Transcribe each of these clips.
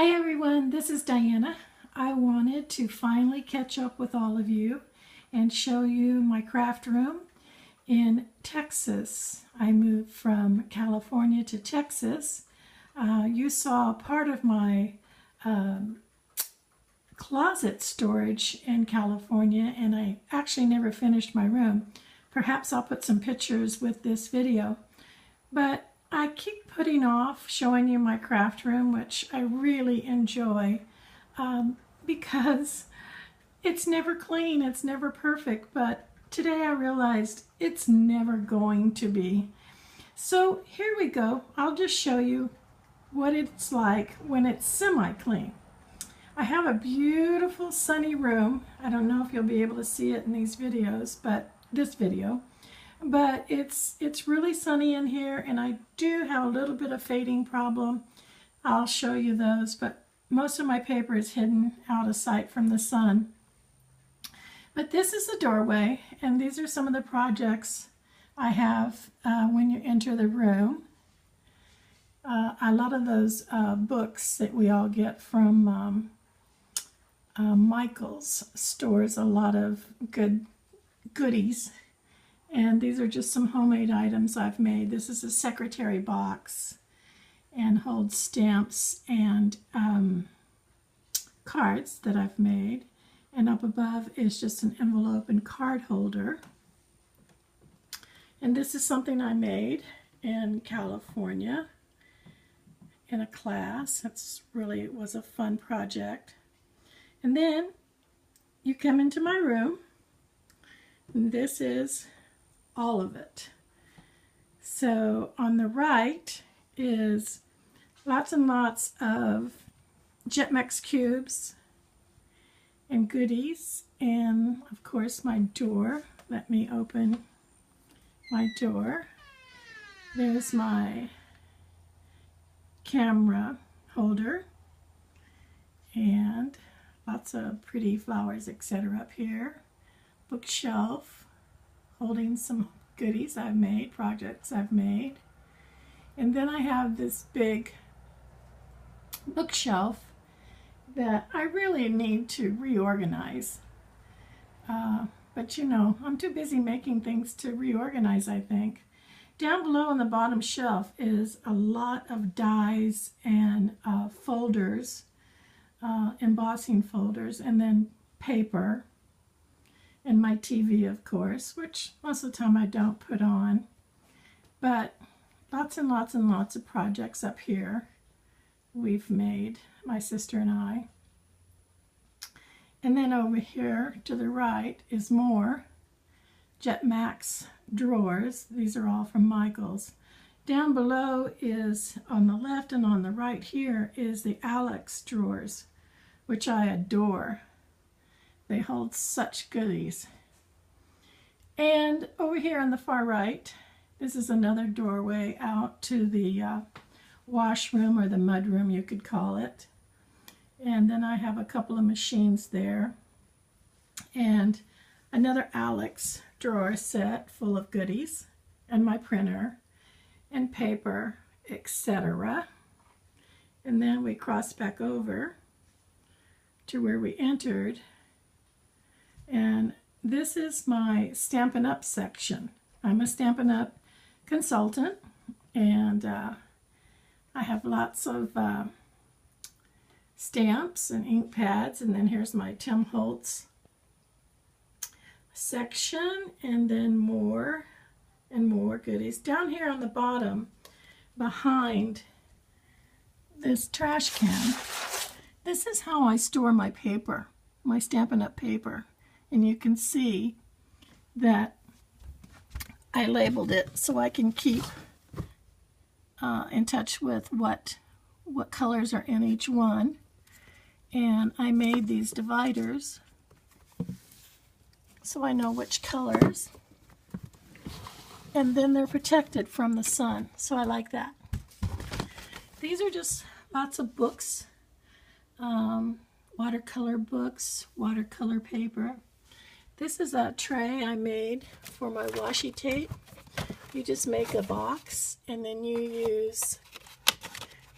Hi everyone, this is Diana. I wanted to finally catch up with all of you and show you my craft room in Texas. I moved from California to Texas. You saw part of my closet storage in California, and I actually never finished my room. Perhaps I'll put some pictures with this video, but I keep putting off showing you my craft room, which I really enjoy because it's never clean, it's never perfect, but today I realized it's never going to be. So here we go. I'll just show you what it's like when it's semi-clean. I have a beautiful sunny room. I don't know if you'll be able to see it in these videos, but it's really sunny in here, and I do have a little bit of fading problem. I'll show you those, but most of my paper is hidden out of sight from the sun. But this is the doorway, and these are some of the projects I have when you enter the room. A lot of those books that we all get from Michael's stores a lot of good goodies. And these are just some homemade items I've made. This is a secretary box and holds stamps and cards that I've made. And up above is just an envelope and card holder. And this is something I made in California in a class. It was a fun project. And then you come into my room, and this is all of it. So on the right is lots and lots of Jetmex cubes and goodies, and of course my door. Let me open my door. There's my camera holder and lots of pretty flowers, etc. up here. Bookshelf holding some goodies I've made, projects I've made. And then I have this big bookshelf that I really need to reorganize. But you know, I'm too busy making things to reorganize, I think. Down below on the bottom shelf is a lot of dies and folders, embossing folders, and then paper. And my TV, of course, which most of the time I don't put on. But lots and lots and lots of projects up here we've made, my sister and I. And then over here to the right is more Jetmex drawers. These are all from Michael's. Down below is, on the left and on the right here, is the Alex drawers, which I adore. They hold such goodies. And over here on the far right, this is another doorway out to the washroom, or the mudroom you could call it. And then I have a couple of machines there. And another Alex drawer set full of goodies, and my printer and paper, etc. And then we cross back over to where we entered. And this is my Stampin' Up section. I'm a Stampin' Up consultant, and I have lots of stamps and ink pads. And then here's my Tim Holtz section, and then more and more goodies. Down here on the bottom, behind this trash can, this is how I store my paper, my Stampin' Up paper. And you can see that I labeled it so I can keep in touch with what colors are in each one. And I made these dividers so I know which colors. And then they're protected from the sun, so I like that. These are just lots of books, watercolor books, watercolor paper. This is a tray I made for my washi tape. You just make a box, and then you use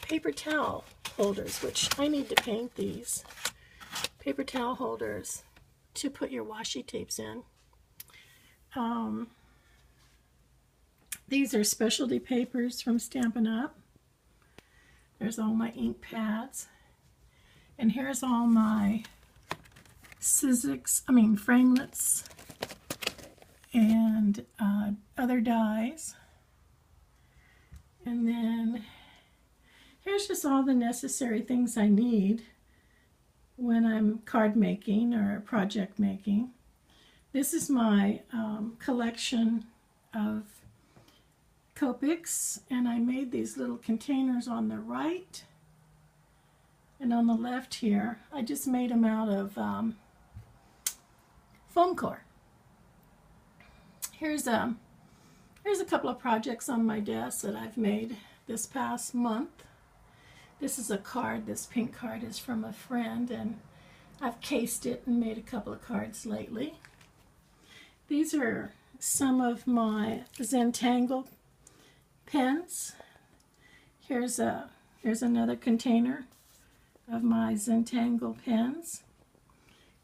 paper towel holders, which I need to paint these. Paper towel holders to put your washi tapes in. These are specialty papers from Stampin' Up. There's all my ink pads. And here's all my framelits and other dies. And then here's just all the necessary things I need when I'm card making or project making. This is my collection of Copics, and I made these little containers on the right, and on the left here I just made them out of foam core. Here's a couple of projects on my desk that I've made this past month. This is a card. This pink card is from a friend, and I've cased it and made a couple of cards lately. These are some of my Zentangle pens. Here's another container of my Zentangle pens,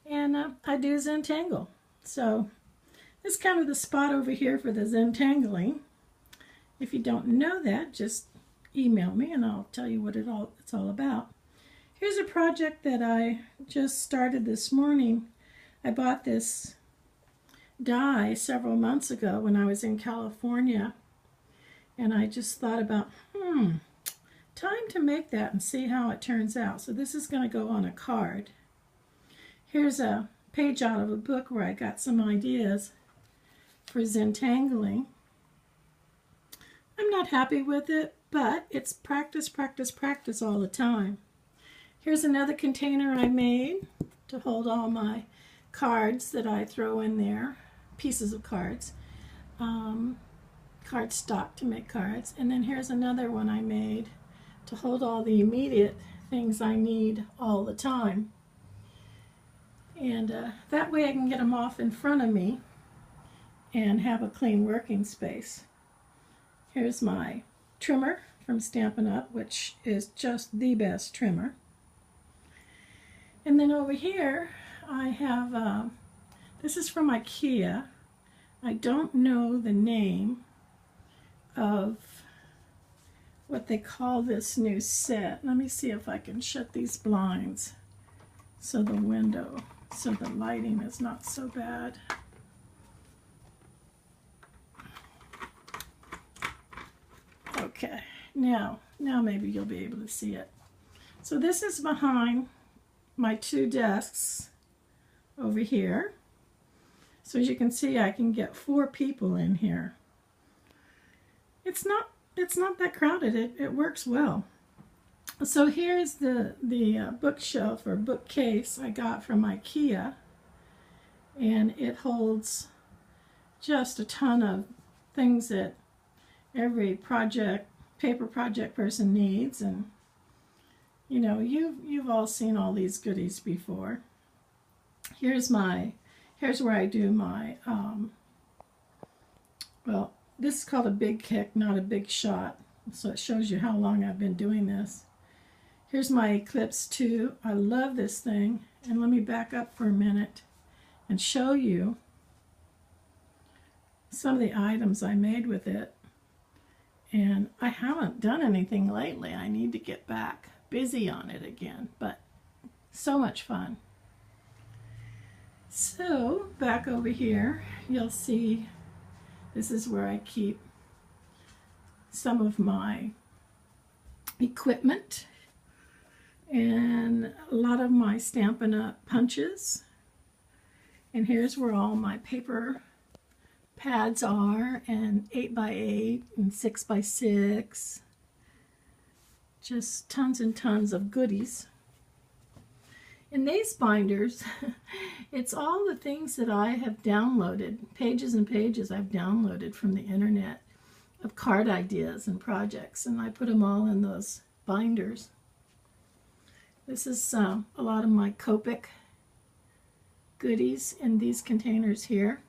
and I do Zentangle. So this is kind of the spot over here for the Zentangling. If you don't know that, just email me and I'll tell you what it's all about. Here's a project that I just started this morning. I bought this die several months ago when I was in California, and I just thought about, time to make that and see how it turns out. So this is going to go on a card. Here's a page out of a book where I got some ideas for Zentangling. I'm not happy with it, but it's practice, practice, practice all the time. Here's another container I made to hold all my cards that I throw in there, pieces of cards. Card stock to make cards. And then here's another one I made to hold all the immediate things I need all the time. And that way I can get them off in front of me and have a clean working space. Here's my trimmer from Stampin' Up, which is just the best trimmer. And then over here I have, this is from IKEA. I don't know the name of what they call this new set. Let me see if I can shut these blinds so the lighting is not so bad. Okay, now maybe you'll be able to see it. So this is behind my two desks over here. So as you can see, I can get 4 people in here. It's not that crowded. It works well. So here's the bookshelf or bookcase I got from IKEA, and it holds just a ton of things that every paper project person needs. And you know, you've all seen all these goodies before. Here's where I do my well, this is called a big kick, not a big shot, so it shows you how long I've been doing this. Here's my Eclipse 2. I love this thing, and let me back up for a minute and show you some of the items I made with it. And I haven't done anything lately. I need to get back busy on it again, but so much fun. So back over here, you'll see this is where I keep some of my equipment and a lot of my Stampin' Up punches. And here's where all my paper pads are, and 8x8 and 6x6. Just tons and tons of goodies. In these binders, it's all the things that I have downloaded, pages and pages I've downloaded from the internet of card ideas and projects, and I put them all in those binders. This is a lot of my Copic goodies in these containers here.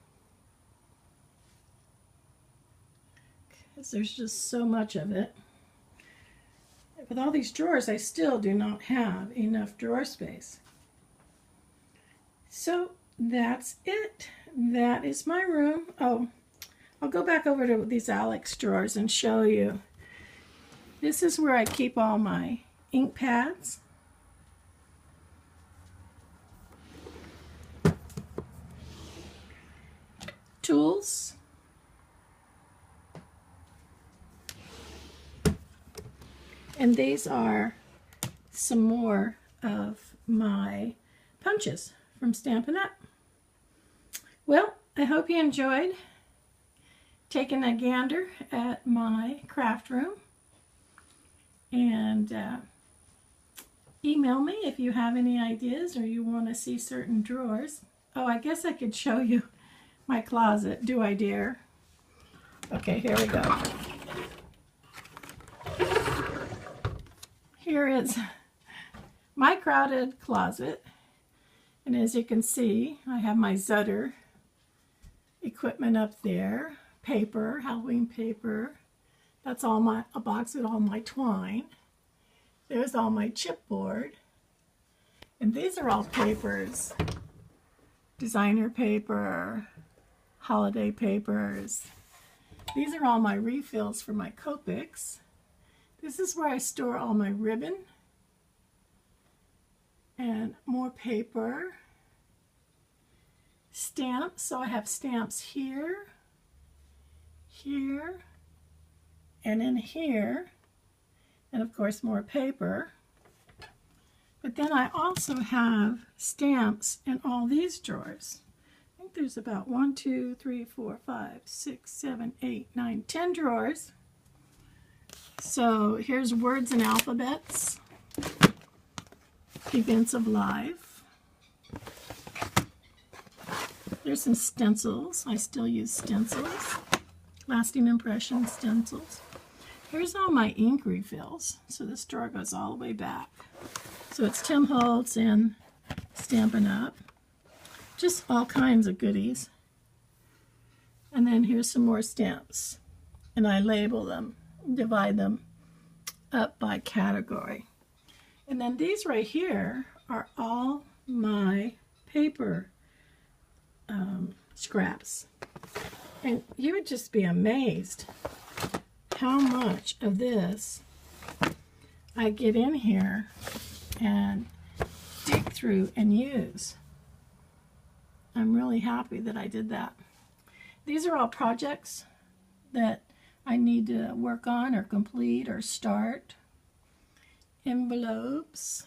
Because there's just so much of it. with all these drawers, I still do not have enough drawer space. So that's it. That is my room. Oh, I'll go back over to these Alex drawers and show you. This is where I keep all my ink pads. Tools. And these are some more of my punches from Stampin' Up. Well, I hope you enjoyed taking a gander at my craft room. And email me if you have any ideas or you want to see certain drawers. Oh, I guess I could show you my closet. Do I dare? Okay, here we go. Here is my crowded closet. And as you can see, I have my Zutter equipment up there. Paper, Halloween paper. That's all a box with all my twine. There's all my chipboard. And these are all papers. Designer paper, holiday papers. These are all my refills for my Copics. This is where I store all my ribbon. And more paper. Stamps, so I have stamps here, here, and in here, and of course more paper. But then I also have stamps in all these drawers. I think there's about 1, 2, 3, 4, 5, 6, 7, 8, 9, 10 drawers. So here's words and alphabets, events of life. There's some stencils. I still use stencils. Lasting impression stencils. Here's all my ink refills. So this drawer goes all the way back. So it's Tim Holtz and Stampin' Up. Just all kinds of goodies. And then here's some more stamps. And I label them, divide them up by category. And then these right here are all my paper scraps. And you would just be amazed how much of this I get in here and dig through and use. I'm really happy that I did that. These are all projects that I need to work on or complete or start. Envelopes.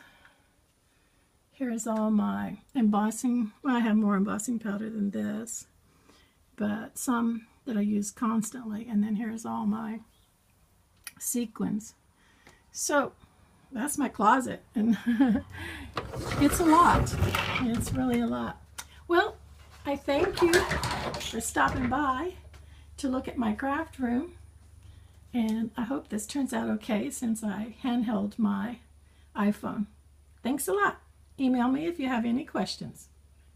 Here's all my embossing. Well, I have more embossing powder than this, but some that I use constantly. And then here's all my sequins. So that's my closet, and it's a lot. It's really a lot. Well, I thank you for stopping by to look at my craft room, and I hope this turns out okay since I handheld my iPhone. Thanks a lot. Email me if you have any questions.